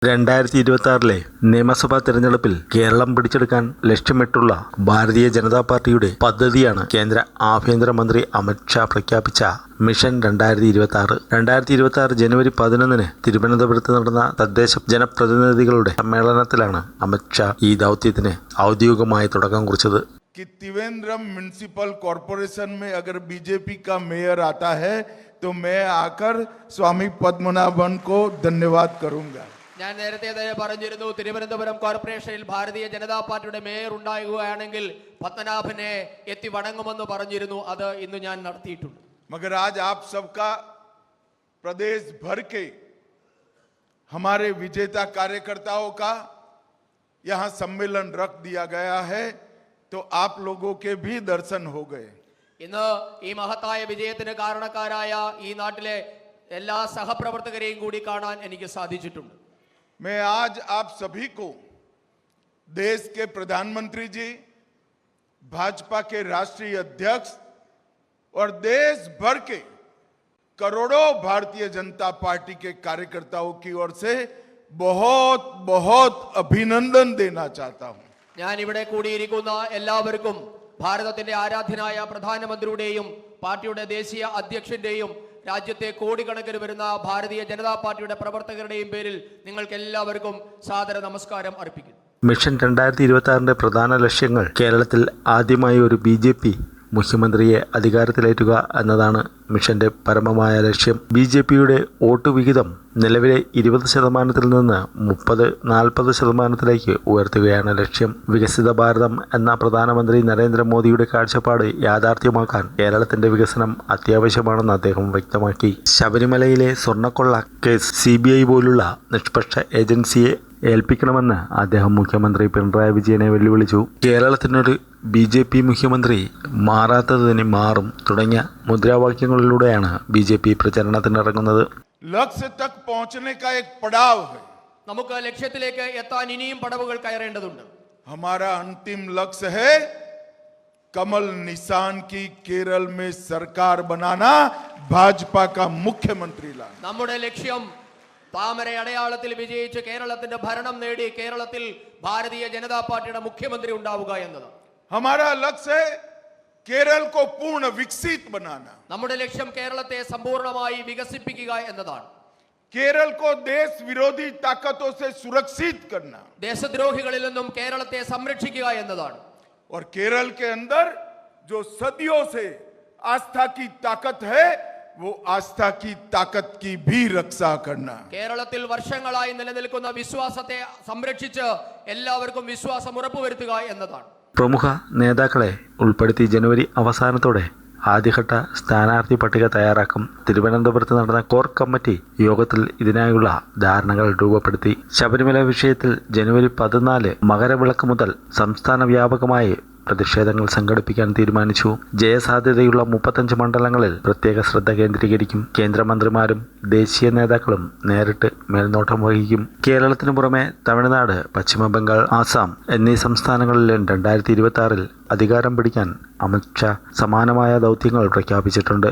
2026 നിയമസഭാ തെരഞ്ഞെടുപ്പിൽ കേരളം പിടിച്ചെടുക്കാൻ ലക്ഷ്യമിട്ടുള്ള ഭാരതീയ ജനതാ പാർട്ടിയുടെ പദ്ധതിയാണ് കേന്ദ്ര ആഭ്യന്തരമന്ത്രി അമിത് ഷാ പ്രഖ്യാപിച്ച മിഷൻ 2026. 2026 ജനുവരി 11 തിരുവനന്തപുരത്ത് നടന്ന തദ്ദേശ ജനപ്രതിനിധികളുടെ സമ്മേളനത്തിലാണ് അമിത് ഷാ ഈ ദൗത്യത്തിന് ഔദ്യോഗികമായി തുടക്കം കുറിച്ചത്. कि त्रिवेंद्रम म्युनिसिपल कॉर्पोरेशन में अगर बीजेपी का मेयर आता है तो मैं आकर स्वामी पद्मनाभन को धन्यवाद करूंगा. ഞാൻ നേരത്തെ തന്നെ പറഞ്ഞിരുന്നു, തിരുവനന്തപുരം കോർപ്പറേഷനിൽ ഭാരതീയ ജനതാ പാർട്ടിയുടെ മേയർ ഉണ്ടാകുകയാണെങ്കിൽ പത്മനാഭനെ എത്തി വണങ്ങുമെന്ന് പറഞ്ഞിരുന്നു. അത് ഇന്ന് ഞാൻ നടത്തിയിട്ടുണ്ട്. मगर आज आप सबका प्रदेश भर के हमारे विजेता कार्यकर्ताओं का यहाँ सम्मेलन रख दिया गया है, तो आप लोगों के भी दर्शन हो गए. ഇന്ന് ഈ മഹത്തായ വിജയത്തിന് കാരണക്കാരായ ഈ നാട്ടിലെ എല്ലാ സഹപ്രവർത്തകരെയും കൂടി കാണാൻ എനിക്ക് സാധിച്ചിട്ടുണ്ട്. मैं आज आप सभी को देश के प्रधानमंत्री जी, भाजपा के राष्ट्रीय अध्यक्ष और देश भर के करोड़ों भारतीय जनता पार्टी के कार्यकर्ताओं की ओर से बहुत बहुत अभिनंदन देना चाहता हूं. ഞാൻ ഇവിടെ കൂടിയിരിക്കുന്ന എല്ലാവർക്കും ഭാരതത്തിന്റെ ആരാധ്യനായ പ്രധാനമന്ത്രിയുടെയും പാർട്ടിയുടെ ദേശീയ അധ്യക്ഷന്റെയും രാജ്യത്തെ കോടിക്കണക്കിന് വരുന്ന ഭാരതീയ ജനതാ പാർട്ടിയുടെ പ്രവർത്തകരുടെയും പേരിൽ നിങ്ങൾക്ക് എല്ലാവർക്കും സാദര നമസ്കാരം അർപ്പിക്കുന്നു. മിഷൻ 2026 പ്രധാന ലക്ഷ്യങ്ങൾ കേരളത്തിൽ ആദ്യമായി ഒരു BJP മുഖ്യമന്ത്രിയെ അധികാരത്തിലേറ്റുക എന്നതാണ് മിഷന്റെ പരമമായ ലക്ഷ്യം. BJPയുടെ വോട്ട് വിഹിതം നിലവിലെ 20% നിന്ന് 30-40% ഉയർത്തുകയാണ് ലക്ഷ്യം. വികസിത ഭാരതം എന്ന പ്രധാനമന്ത്രി നരേന്ദ്രമോദിയുടെ കാഴ്ചപ്പാട് യാഥാർത്ഥ്യമാക്കാൻ കേരളത്തിന്റെ വികസനം അത്യാവശ്യമാണെന്ന് അദ്ദേഹം വ്യക്തമാക്കി. ശബരിമലയിലെ സ്വർണ്ണക്കൊള്ള കേസ് CBI പോലുള്ള നിഷ്പക്ഷ ഏജൻസിയെ ഏൽപ്പിക്കണമെന്ന് അദ്ദേഹം മുഖ്യമന്ത്രി പിണറായി വിജയനെ വെല്ലുവിളിച്ചു. കേരളത്തിനൊരു BJP മുഖ്യമന്ത്രി മാറാത്തതിന് മാറും തുടങ്ങിയ മുദ്രാവാക്യങ്ങളിലൂടെയാണ് BJP പ്രചരണത്തിനിറങ്ങുന്നത്. लक्ष्य तक पहुंचने का एक पड़ाव है. നമുക്ക് ലക്ഷ്യത്തിലേക്ക് എത്താൻ ഇനിയും പടവുകൾ കയറേണ്ടതുണ്ട്. हमारा अंतिम लक्ष्य है कमल निशान की केरल में सरकार बनाना, भाजपा का मुख्यमंत्री लाना. നമ്മുടെ ലക്ഷ്യം താമര അടയാളത്തിൽ വിജയിച്ച് കേരളത്തിന്റെ ഭരണം നേടി കേരളത്തിൽ ഭാരതീയ ജനതാ പാർട്ടിയുടെ മുഖ്യമന്ത്രി ഉണ്ടാവുക എന്നതാണ്. हमारा लक्ष्य है केरल को पूर्ण विकसित बनाना. നമ്മുടെ ലക്ഷ്യം കേരളത്തെ സമ്പൂർണ്ണമായി വികസിപ്പിക്കുക എന്നതാണ്. केरल को देश विरोधी ताकतों से सुरक्षित करना. ദേശദ്രോഹികളിൽ നിന്നും കേരളത്തെ സംരക്ഷിക്കുക എന്നതാണ്. और केरल के अंदर जो सदियों से आस्था की ताकत है, वो आस्था की ताकत की भी रक्षा करना. കേരളത്തിൽ വർഷങ്ങളായി നിലനിൽക്കുന്ന വിശ്വാസത്തെ സംരക്ഷിച്ച് എല്ലാവർക്കും വിശ്വാസം ഉറപ്പുവരുത്തുക എന്നതാണ്. പ്രമുഖ നേതാക്കളെ ഉൾപ്പെടുത്തി ജനുവരി അവസാനത്തോടെ ആദ്യഘട്ട സ്ഥാനാർത്ഥി പട്ടിക തയ്യാറാക്കും. തിരുവനന്തപുരത്ത് നടന്ന കോർ കമ്മിറ്റി യോഗത്തിൽ ഇതിനായുള്ള ധാരണകൾ രൂപപ്പെടുത്തി. ശബരിമല വിഷയത്തിൽ ജനുവരി 14 മകരവിളക്ക് മുതൽ സംസ്ഥാന വ്യാപകമായി പ്രതിഷേധങ്ങൾ സംഘടിപ്പിക്കാൻ തീരുമാനിച്ചു. ജയസാധ്യതയുള്ള 35 മണ്ഡലങ്ങളിൽ പ്രത്യേക ശ്രദ്ധ കേന്ദ്രീകരിക്കും. കേന്ദ്രമന്ത്രിമാരും ദേശീയ നേതാക്കളും നേരിട്ട് മേൽനോട്ടം വഹിക്കും. കേരളത്തിനു പുറമെ തമിഴ്നാട്, പശ്ചിമ ബംഗാൾ, ആസാം എന്നീ സംസ്ഥാനങ്ങളിലും 2026 അധികാരം പിടിക്കാൻ അമിത് ഷാ സമാനമായ ദൗത്യങ്ങൾ പ്രഖ്യാപിച്ചിട്ടുണ്ട്.